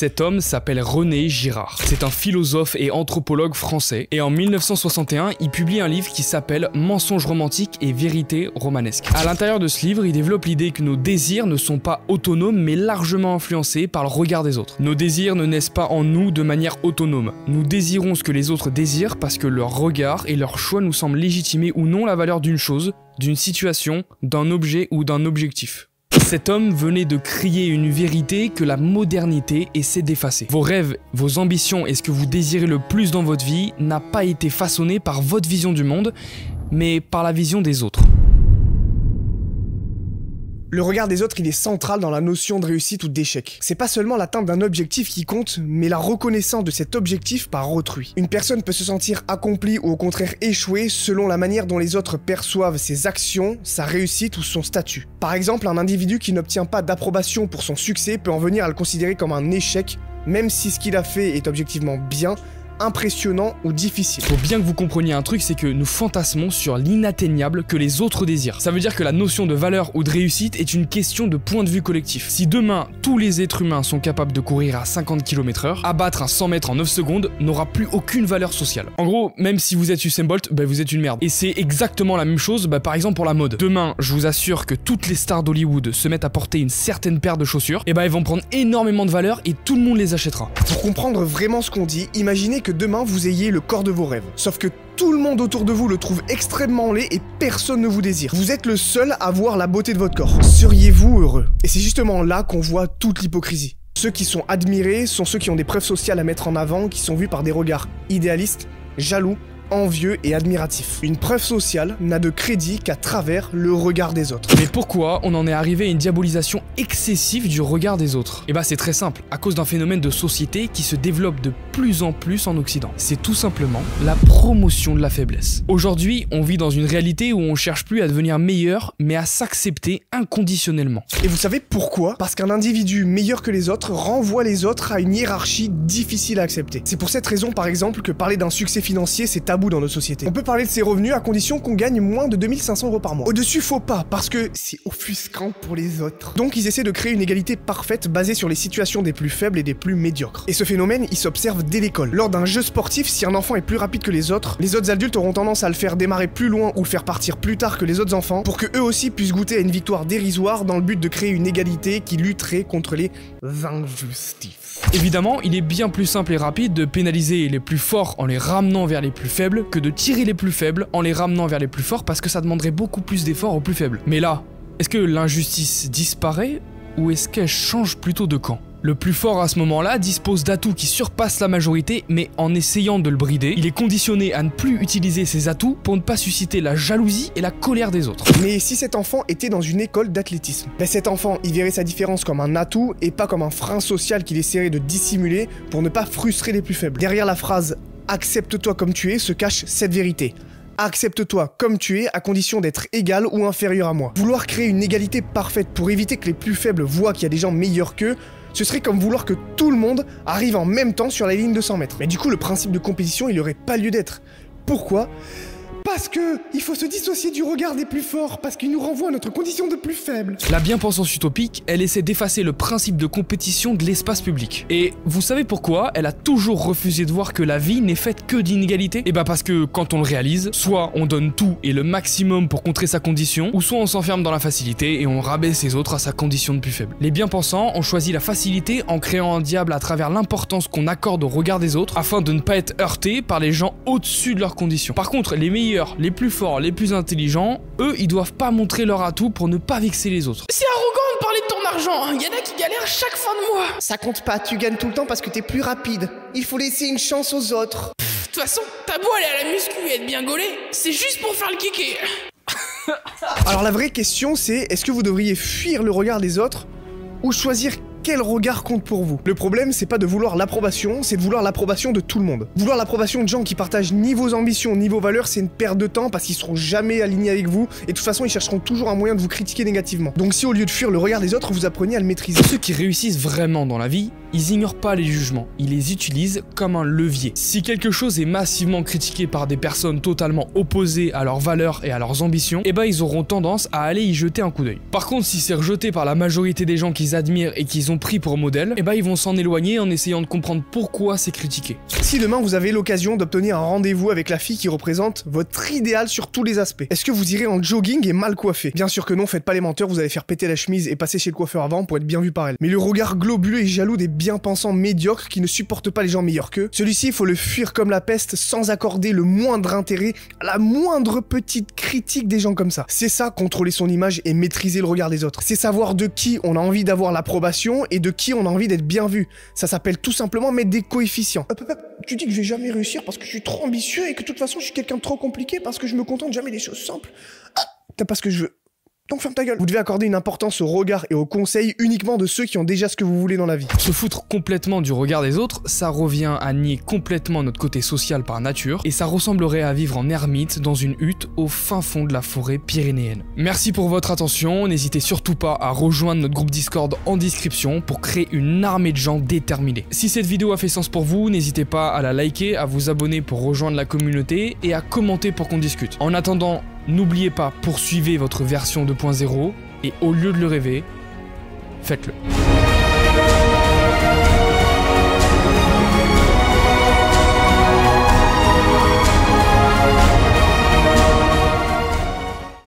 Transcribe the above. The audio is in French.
Cet homme s'appelle René Girard. C'est un philosophe et anthropologue français. Et en 1961, il publie un livre qui s'appelle Mensonges romantiques et vérité romanesque. À l'intérieur de ce livre, il développe l'idée que nos désirs ne sont pas autonomes mais largement influencés par le regard des autres. Nos désirs ne naissent pas en nous de manière autonome. Nous désirons ce que les autres désirent parce que leur regard et leur choix nous semblent légitimer ou non la valeur d'une chose, d'une situation, d'un objet ou d'un objectif. Cet homme venait de crier une vérité que la modernité essaie d'effacer. Vos rêves, vos ambitions et ce que vous désirez le plus dans votre vie n'a pas été façonné par votre vision du monde, mais par la vision des autres. Le regard des autres, il est central dans la notion de réussite ou d'échec. C'est pas seulement l'atteinte d'un objectif qui compte, mais la reconnaissance de cet objectif par autrui. Une personne peut se sentir accomplie ou au contraire échouer selon la manière dont les autres perçoivent ses actions, sa réussite ou son statut. Par exemple, un individu qui n'obtient pas d'approbation pour son succès peut en venir à le considérer comme un échec, même si ce qu'il a fait est objectivement bien, impressionnant ou difficile. Faut bien que vous compreniez un truc, c'est que nous fantasmons sur l'inatteignable que les autres désirent. Ça veut dire que la notion de valeur ou de réussite est une question de point de vue collectif. Si demain, tous les êtres humains sont capables de courir à 50 km/h, abattre un 100 mètres en 9 secondes n'aura plus aucune valeur sociale. En gros, même si vous êtes Usain Bolt, vous êtes une merde. Et c'est exactement la même chose, par exemple pour la mode. Demain, je vous assure que toutes les stars d'Hollywood se mettent à porter une certaine paire de chaussures, et elles vont prendre énormément de valeur et tout le monde les achètera. Pour comprendre vraiment ce qu'on dit, imaginez que demain vous ayez le corps de vos rêves. Sauf que tout le monde autour de vous le trouve extrêmement laid et personne ne vous désire. Vous êtes le seul à voir la beauté de votre corps. Seriez-vous heureux? Et c'est justement là qu'on voit toute l'hypocrisie. Ceux qui sont admirés sont ceux qui ont des preuves sociales à mettre en avant, qui sont vus par des regards idéalistes, jaloux, envieux et admiratifs. Une preuve sociale n'a de crédit qu'à travers le regard des autres. Mais pourquoi on en est arrivé à une diabolisation excessive du regard des autres? C'est très simple, à cause d'un phénomène de société qui se développe de plus en plus en Occident. C'est tout simplement la promotion de la faiblesse. Aujourd'hui, on vit dans une réalité où on cherche plus à devenir meilleur, mais à s'accepter inconditionnellement. Et vous savez pourquoi? Parce qu'un individu meilleur que les autres renvoie les autres à une hiérarchie difficile à accepter. C'est pour cette raison, par exemple, que parler d'un succès financier, c'est tabou dans nos sociétés. On peut parler de ses revenus à condition qu'on gagne moins de 2500 € par mois. Au-dessus, faut pas, parce que c'est offusquant pour les autres. Donc ils essaient de créer une égalité parfaite basée sur les situations des plus faibles et des plus médiocres. Et ce phénomène, il s'observe dès l'école. Lors d'un jeu sportif, si un enfant est plus rapide que les autres adultes auront tendance à le faire démarrer plus loin ou le faire partir plus tard que les autres enfants pour que eux aussi puissent goûter à une victoire dérisoire dans le but de créer une égalité qui lutterait contre les injustices. Évidemment, il est bien plus simple et rapide de pénaliser les plus forts en les ramenant vers les plus faibles que de tirer les plus faibles en les ramenant vers les plus forts parce que ça demanderait beaucoup plus d'efforts aux plus faibles. Mais là, est-ce que l'injustice disparaît ou est-ce qu'elle change plutôt de camp? Le plus fort à ce moment-là dispose d'atouts qui surpassent la majorité, mais en essayant de le brider, il est conditionné à ne plus utiliser ses atouts pour ne pas susciter la jalousie et la colère des autres. Mais si cet enfant était dans une école d'athlétisme, cet enfant, il verrait sa différence comme un atout et pas comme un frein social qu'il essaierait de dissimuler pour ne pas frustrer les plus faibles. Derrière la phrase « accepte-toi comme tu es » se cache cette vérité. Accepte-toi comme tu es à condition d'être égal ou inférieur à moi. Vouloir créer une égalité parfaite pour éviter que les plus faibles voient qu'il y a des gens meilleurs qu'eux, ce serait comme vouloir que tout le monde arrive en même temps sur la ligne de 100 mètres. Mais du coup, le principe de compétition, il n'aurait pas lieu d'être. Pourquoi ? Parce que il faut se dissocier du regard des plus forts, parce qu'il nous renvoie à notre condition de plus faible. La bien-pensance utopique, elle essaie d'effacer le principe de compétition de l'espace public. Et vous savez pourquoi elle a toujours refusé de voir que la vie n'est faite que d'inégalités? Parce que quand on le réalise, soit on donne tout et le maximum pour contrer sa condition, ou soit on s'enferme dans la facilité et on rabaisse les autres à sa condition de plus faible. Les bien-pensants ont choisi la facilité en créant un diable à travers l'importance qu'on accorde au regard des autres, afin de ne pas être heurtés par les gens au-dessus de leurs conditions. Par contre, les meilleurs, les plus forts, les plus intelligents, eux, ils doivent pas montrer leur atout pour ne pas vexer les autres. C'est arrogant de parler de ton argent, il y en a qui galèrent chaque fin de mois. Ça compte pas, tu gagnes tout le temps parce que t'es plus rapide. Il faut laisser une chance aux autres. De toute façon, t'as beau aller à la muscu et être bien gaulé, c'est juste pour faire le kéké. Alors la vraie question c'est, est-ce que vous devriez fuir le regard des autres ou choisir quel regard compte pour vous? Le problème, c'est pas de vouloir l'approbation, c'est de vouloir l'approbation de tout le monde. Vouloir l'approbation de gens qui partagent ni vos ambitions, ni vos valeurs, c'est une perte de temps parce qu'ils seront jamais alignés avec vous et de toute façon, ils chercheront toujours un moyen de vous critiquer négativement. Donc si au lieu de fuir le regard des autres, vous appreniez à le maîtriser. Ceux qui réussissent vraiment dans la vie, ils ignorent pas les jugements, ils les utilisent comme un levier. Si quelque chose est massivement critiqué par des personnes totalement opposées à leurs valeurs et à leurs ambitions, ils auront tendance à aller y jeter un coup d'œil. Par contre, si c'est rejeté par la majorité des gens qu'ils admirent et qu'ils ont ont pris pour modèle, et bah ils vont s'en éloigner en essayant de comprendre pourquoi c'est critiqué. Si demain vous avez l'occasion d'obtenir un rendez-vous avec la fille qui représente votre idéal sur tous les aspects, est-ce que vous irez en jogging et mal coiffé? Bien sûr que non, faites pas les menteurs, vous allez faire péter la chemise et passer chez le coiffeur avant pour être bien vu par elle. Mais le regard globuleux et jaloux des bien-pensants médiocres qui ne supportent pas les gens meilleurs qu'eux, celui-ci il faut le fuir comme la peste sans accorder le moindre intérêt à la moindre petite critique des gens comme ça. C'est ça, contrôler son image et maîtriser le regard des autres. C'est savoir de qui on a envie d'avoir l'approbation et de qui on a envie d'être bien vu. Ça s'appelle tout simplement mettre des coefficients. Tu dis que je vais jamais réussir parce que je suis trop ambitieux et que de toute façon je suis quelqu'un de trop compliqué parce que je me contente jamais des choses simples. Ah, t'as pas ce que je veux. Donc ferme ta gueule. Vous devez accorder une importance au regard et aux conseils uniquement de ceux qui ont déjà ce que vous voulez dans la vie. Se foutre complètement du regard des autres, ça revient à nier complètement notre côté social par nature, et ça ressemblerait à vivre en ermite dans une hutte au fin fond de la forêt pyrénéenne. Merci pour votre attention, n'hésitez surtout pas à rejoindre notre groupe Discord en description pour créer une armée de gens déterminés. Si cette vidéo a fait sens pour vous, n'hésitez pas à la liker, à vous abonner pour rejoindre la communauté et à commenter pour qu'on discute. En attendant, n'oubliez pas, poursuivez votre version 2.0 et au lieu de le rêver, faites-le.